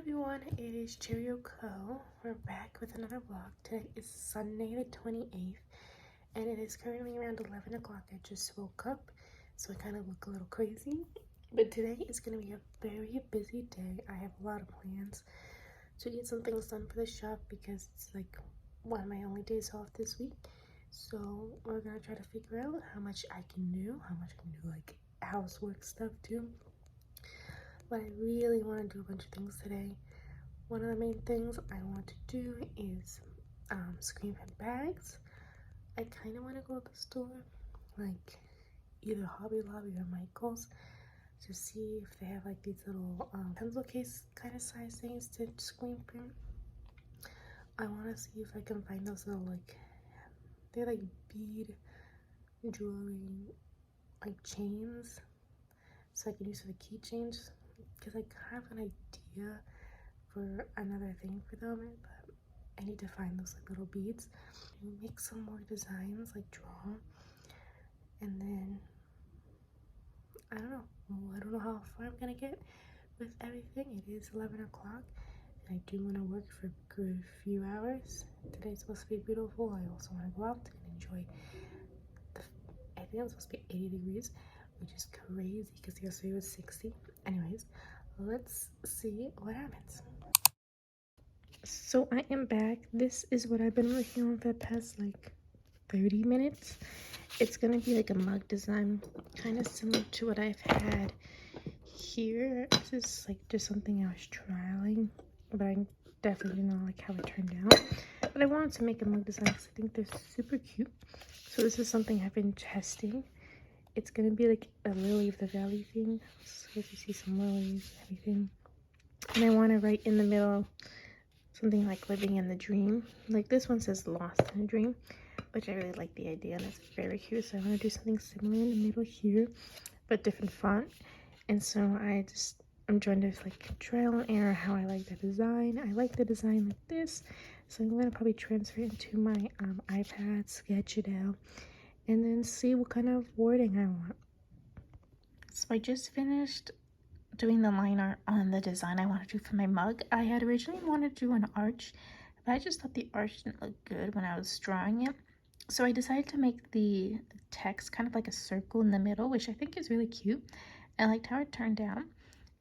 everyone, it is CherryOakCo. We're back with another vlog. Today is Sunday the 28th and it is currently around 11 o'clock. I just woke up, so I kind of look a little crazy. But today is going to be a very busy day. I have a lot of plans to get some things done for the shop because it's like one of my only days off this week. So we're going to try to figure out how much I can do, like housework stuff too. But I really want to do a bunch of things today. One of the main things I want to do is screen print bags. I kind of want to go to the store, like either Hobby Lobby or Michael's, to see if they have like these little pencil case kind of size things to screen print. I want to see if I can find those little they're like bead jewelry like chains, so I can use for the keychains, because I have an idea for another thing for them, but I need to find those like little beads, make some more designs, like draw, and then I don't know how far I'm gonna get with everything. It is 11 o'clock and I do want to work for a good few hours. Today's supposed to be beautiful. I also want to go out and enjoy I think it's supposed to be 80 degrees, which is crazy because yesterday was 60. Anyways, let's see what happens. So I am back. This is what I've been working on for the past like 30 minutes. It's gonna be like a mug design, kind of similar to what I've had here. This is like just something I was trialing, but I definitely didn't know like how it turned out. But I wanted to make a mug design because I think they're super cute. So this is something I've been testing. It's gonna be like a lily of the valley thing. So as you see, some lilies, everything. And I want to write in the middle something like living in the dream. Like this one says lost in a dream, which I really like the idea, and it's very cute. So I want to do something similar in the middle here, but different font. And so I'm trying to like trial and error how I like the design. I like the design like this, so I'm going to probably transfer it into my iPad, sketch it out, and then see what kind of wording I want. So I just finished doing the line art on the design I want to do for my mug. I had originally wanted to do an arch, but I just thought the arch didn't look good when I was drawing it. So I decided to make the text kind of like a circle in the middle, which I think is really cute. I liked how it turned out.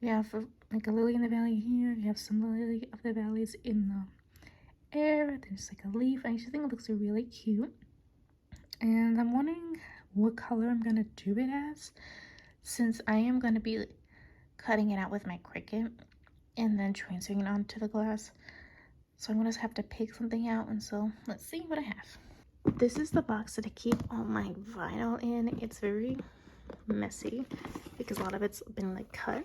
We have like a lily in the valley here. You have some lily of the valleys in the air. There's like a leaf. I just think it looks really cute. And I'm wondering what color I'm going to do it as, since I am going to be cutting it out with my Cricut and then transferring it onto the glass. So I'm going to have to pick something out, and so let's see what I have. This is the box that I keep all my vinyl in. It's very messy because a lot of it's been like cut,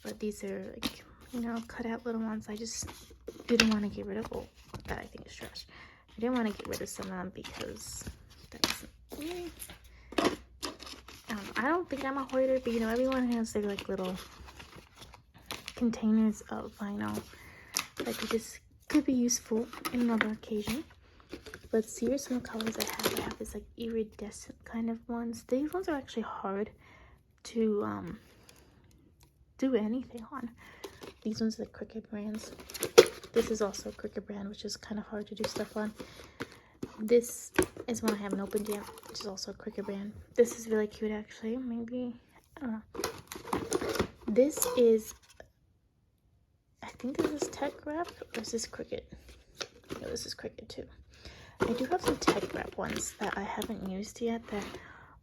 but these are like, you know, cut out little ones. I just didn't want to get rid of all that. I think is trash. I didn't want to get rid of some of them because that's I don't think I'm a hoarder, but you know, everyone has their like little containers of vinyl that could be useful in another occasion. But here are some colors I have. I have this like iridescent kind of ones. These ones are actually hard to do anything on. These ones are the Cricut brands. This is also a Cricut brand, which is kind of hard to do stuff on. This is one I haven't opened yet, which is also a Cricut brand. This is really cute, actually. Maybe, I don't know. This is, I think this is Tech Wrap, or is this Cricut? No, this is Cricut too. I do have some Tech Wrap ones that I haven't used yet that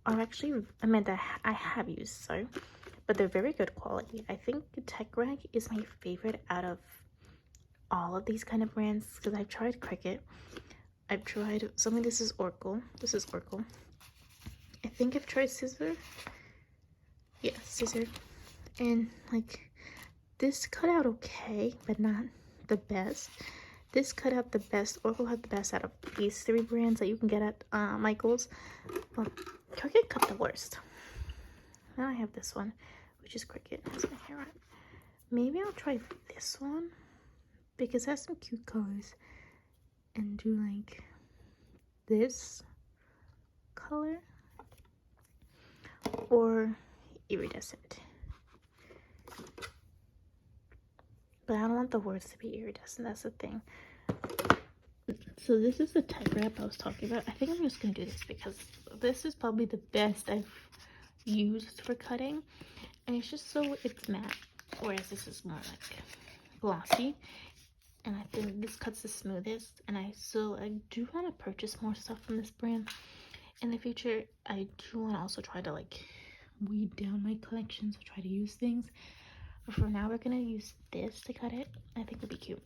are actually, that I have used, sorry, but they're very good quality. I think Tech Wrap is my favorite out of all of these kind of brands, because I've tried Cricut. I've tried some of this is Oracle. This is Oracle. I think I've tried Scissor. Yeah, Scissor. And like this cut out okay, but not the best. This cut out the best. Oracle had the best out of these three brands that you can get at Michael's. But Cricut cut the worst. Now I have this one, which is Cricut. It has my hair on. Maybe I'll try this one because it has some cute colors, and do like this color or iridescent. but I don't want the words to be iridescent. That's the thing. So this is the tech wrap I was talking about. I think I'm just gonna do this because this is probably the best I've used for cutting, and it's just so it's matte, whereas this is more like glossy, and I think this cuts the smoothest. And I do want to purchase more stuff from this brand in the future. I do want to also try to like weed down my collection, so try to use things, but for now we're gonna use this to cut it. I think it'll be cute.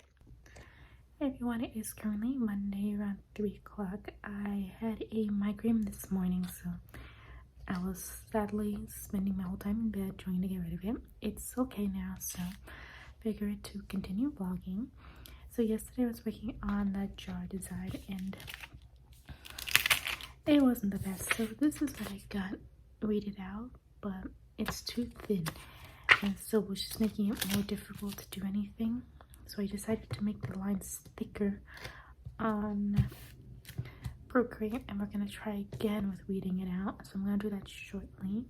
Hey everyone, it is currently Monday around 3 o'clock. I had a migraine this morning, so I was sadly spending my whole time in bed trying to get rid of it. It's okay now, so figured to continue vlogging. So yesterday I was working on the jar design and it wasn't the best. So this is what I got weeded out, but it's too thin, and so it was just making it more difficult to do anything. So I decided to make the lines thicker on Procreate, and we're gonna try again with weeding it out. So I'm gonna do that shortly.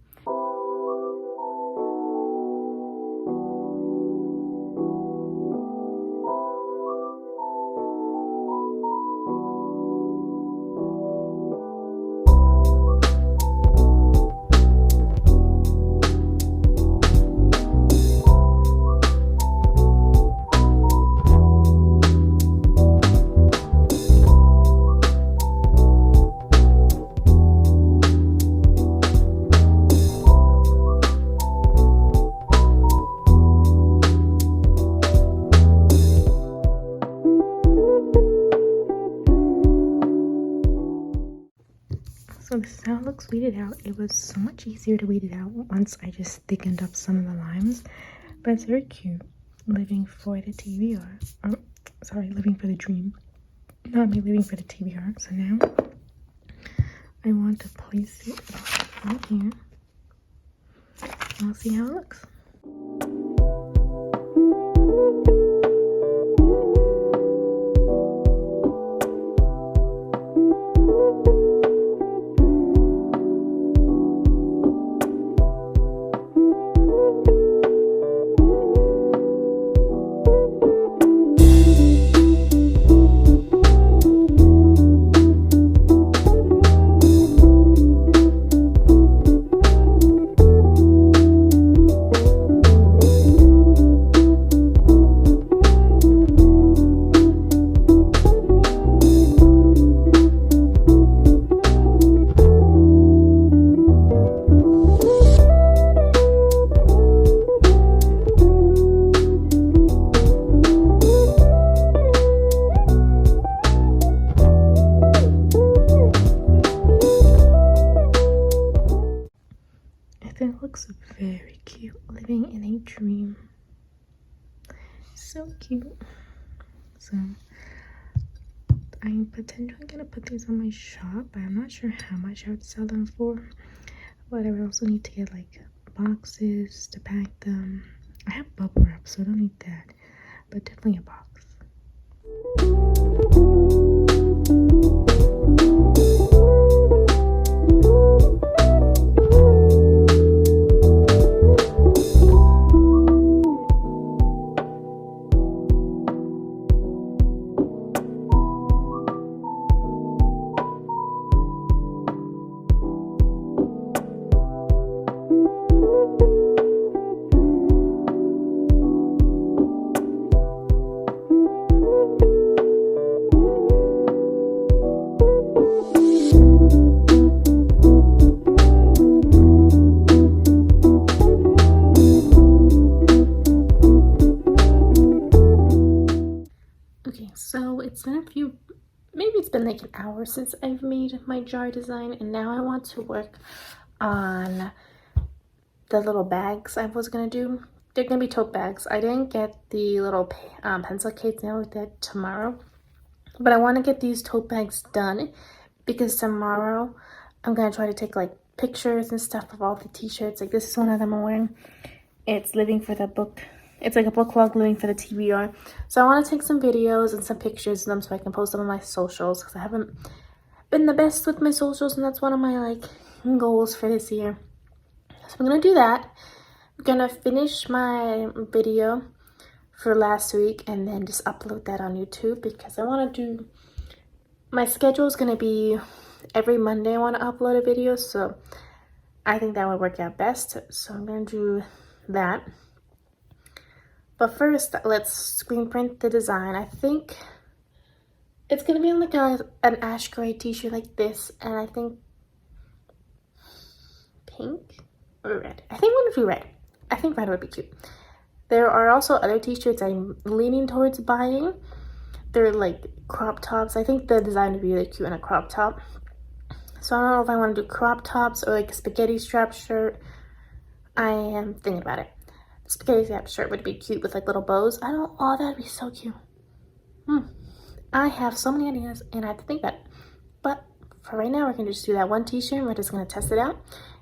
So this is how it looks weeded out. It was so much easier to weed it out once I just thickened up some of the lines. But it's very cute. Living for the TBR. Oh, sorry, living for the dream. Not me living for the TBR. So now I want to place it right here. I'll see how it looks. It looks very cute. Living in a dream. So cute. So I'm potentially gonna put these on my shop, but I'm not sure how much I would sell them for. But I would also need to get like boxes to pack them. I have bubble wrap, so I don't need that, but definitely a box. So it's been maybe it's been like an hour since I've made my jar design, and now I want to work on the little bags I was gonna do. They're gonna be tote bags. I didn't get the little pencil case now with that tomorrow, but I want to get these tote bags done because tomorrow I'm gonna try to take like pictures and stuff of all the t-shirts. Like this is one of them I'm wearing. It's living for the book. It's like a book log living for the TBR. So I want to take some videos and some pictures of them so I can post them on my socials, because I haven't been the best with my socials, and that's one of my like goals for this year. So I'm gonna do that. I'm gonna finish my video for last week and then just upload that on YouTube, because I want to do, my schedule is going to be every Monday I want to upload a video, so I think that would work out best. So I'm going to do that. But first, let's screen print the design. I think it's going to be like an ash gray t-shirt like this, and I think pink or red. I think I'm going to do red. I think red would be cute. There are also other t-shirts I'm leaning towards buying. They're like crop tops. I think the design would be really cute in a crop top. So I don't know if I want to do crop tops or like a spaghetti strap shirt. I am thinking about it. Spaghetti strap shirt would be cute with like little bows. Oh, that'd be so cute. I have so many ideas and I have to think about it. But for right now, we're going to just do that one t-shirt. We're just going to test it out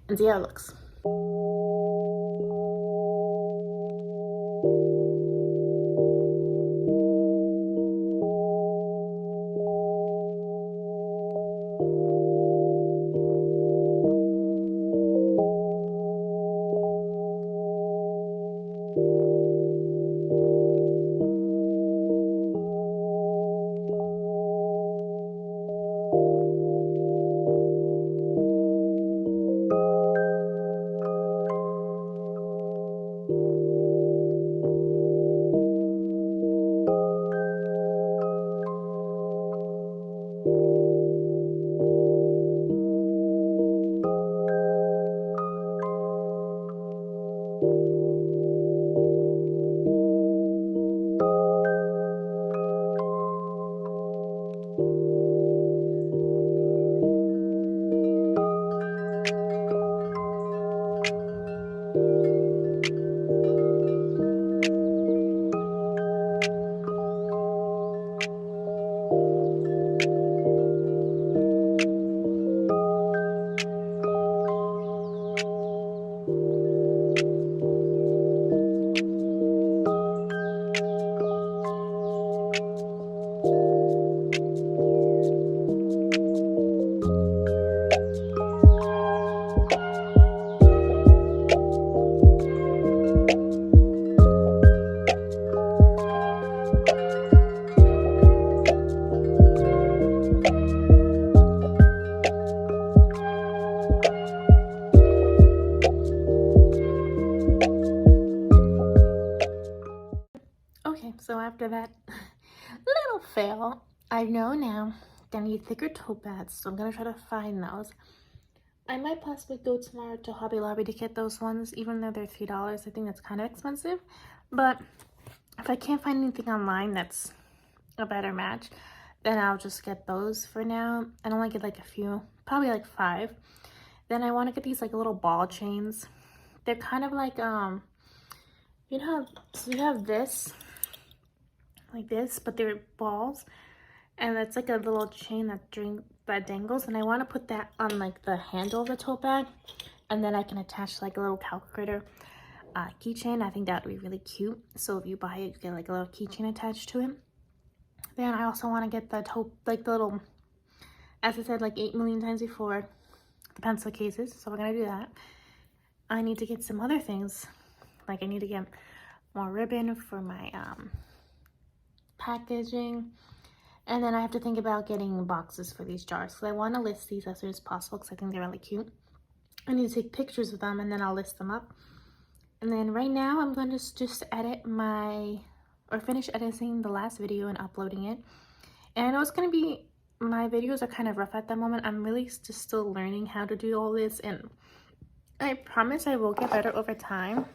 and see how it looks. Okay, so after that little fail, I know now I need thicker toe pads, so I'm gonna try to find those. I might possibly go tomorrow to Hobby Lobby to get those ones, even though they're $3. I think that's kind of expensive, but if I can't find anything online that's a better match, then I'll just get those for now. I only get like a few, probably like 5. Then I want to get these like little ball chains. They're kind of like you know, so you have this like this, but they're balls, and it's like a little chain that dangles, and I want to put that on like the handle of the tote bag, and then I can attach like a little calculator keychain. I think that would be really cute. So if you buy it, you get like a little keychain attached to it. Then I also want to get the tote, like the little, as I said like 8 million times before, the pencil cases. So we're gonna do that. I need to get some other things, like I need to get more ribbon for my packaging, and then I have to think about getting boxes for these jars. So I want to list these as soon as possible because I think they're really cute. I need to take pictures of them and then I'll list them up. And then right now I'm going to just edit finish editing the last video and uploading it. And I know it's going to be, my videos are kind of rough at the moment. I'm really just still learning how to do all this, and I promise I will get better over time.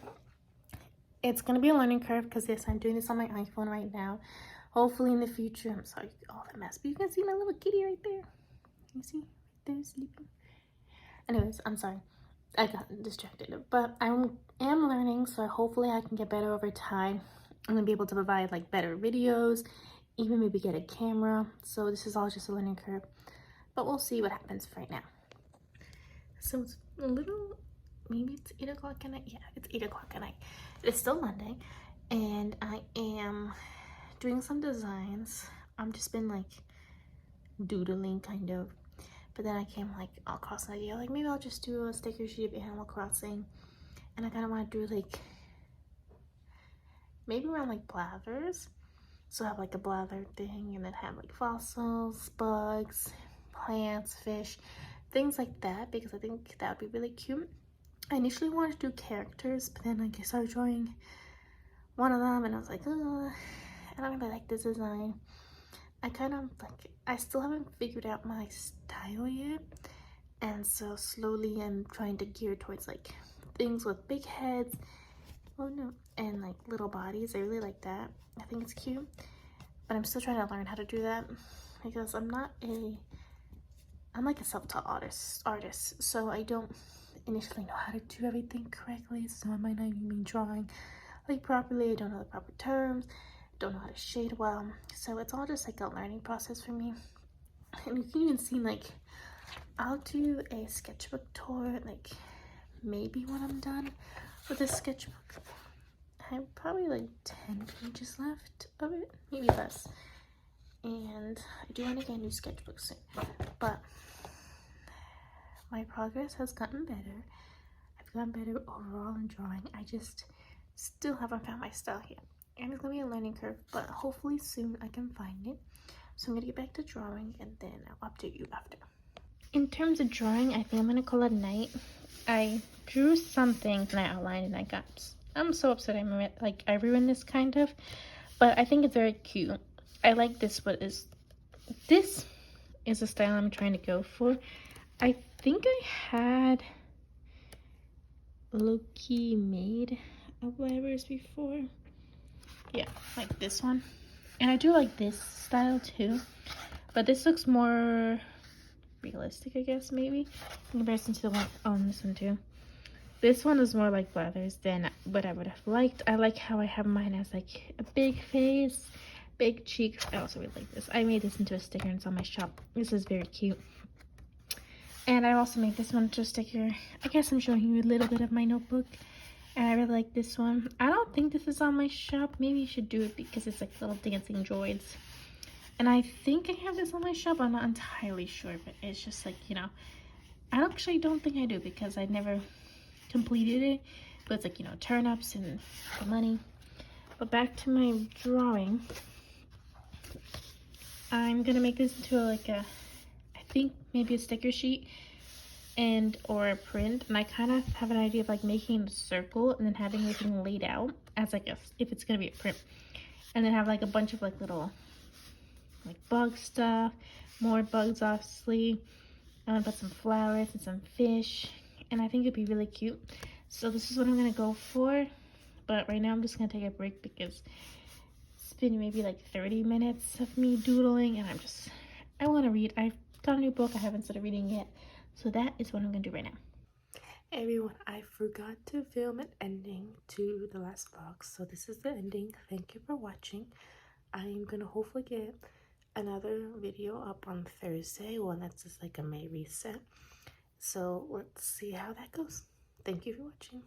It's going to be a learning curve because yes, I'm doing this on my iPhone right now. Hopefully in the future, I'm sorry, all the mess, but you can see my little kitty right there. You see? Right there sleeping. Anyways, I'm sorry. I got distracted, but I am learning, so hopefully I can get better over time. I'm going to be able to provide like better videos, even maybe get a camera. So this is all just a learning curve, but we'll see what happens right now. So it's a little, maybe it's 8 o'clock at night. Yeah, it's 8 o'clock at night. It's still Monday, and I am doing some designs. I've just been like doodling kind of, but then I came like across an idea, like maybe I'll just do a sticker sheet of Animal Crossing, and I kind of want to do like maybe around like blathers. So have like a blather thing, and then have like fossils, bugs, plants, fish, things like that, because I think that would be really cute. I initially wanted to do characters, but then like I started drawing one of them and I was like, oh, I don't really like this design. I kind of like, I still haven't figured out my style yet, and so slowly I'm trying to gear towards like things with big heads, oh no, and like little bodies. I really like that. I think it's cute, but I'm still trying to learn how to do that because I'm like a self-taught artist, so I don't initially know how to do everything correctly, so I might not even be drawing like properly. I don't know the proper terms, don't know how to shade well, so it's all just like a learning process for me. And you can even see like I'll do a sketchbook tour like maybe when I'm done with this sketchbook. I have probably like 10 pages left of it, maybe less, and I do want to get a new sketchbook soon, but my progress has gotten better. I've gotten better overall in drawing. I just still haven't found my style yet, and it's gonna be a learning curve, but hopefully soon I can find it. So I'm gonna get back to drawing and then I'll update you after. In terms of drawing, I think I'm gonna call it a night. I drew something and I outlined and I'm so upset I ruined this kind of, but I think it's very cute. I like this. This is the style I'm trying to go for. I think I had low-key made outliners before. Yeah, like this one. And I do like this style too, but this looks more realistic, I guess, maybe, in comparison to the one on this one too. This one is more like blathers than what I would have liked. I like how I have mine as like a big face, big cheeks. I also really like this. I made this into a sticker and it's on my shop. This is very cute. And I also made this one into a sticker. I guess I'm showing you a little bit of my notebook. And I really like this one. I don't think this is on my shop. Maybe you should do it because it's like little dancing droids. And I think I have this on my shop. I'm not entirely sure, but it's just like, you know, I actually don't think I do because I never completed it. But it's like, you know, turnips and the money. But back to my drawing. I'm gonna make this into I think maybe a sticker sheet or a print, and I kind of have an idea of like making a circle and then having everything laid out as like if it's gonna be a print, and then have like a bunch of like little like bug stuff, more bugs obviously. I'm gonna put some flowers and some fish, and I think it'd be really cute. So this is what I'm gonna go for, but right now I'm just gonna take a break because it's been maybe like 30 minutes of me doodling, and I want to read. I've got a new book I haven't started reading yet, so that is what I'm gonna do right now. Everyone, I forgot to film an ending to the last vlog, so this is the ending. Thank you for watching. I'm gonna hopefully get another video up on Thursday, one that's just like a May reset. So let's see how that goes. Thank you for watching.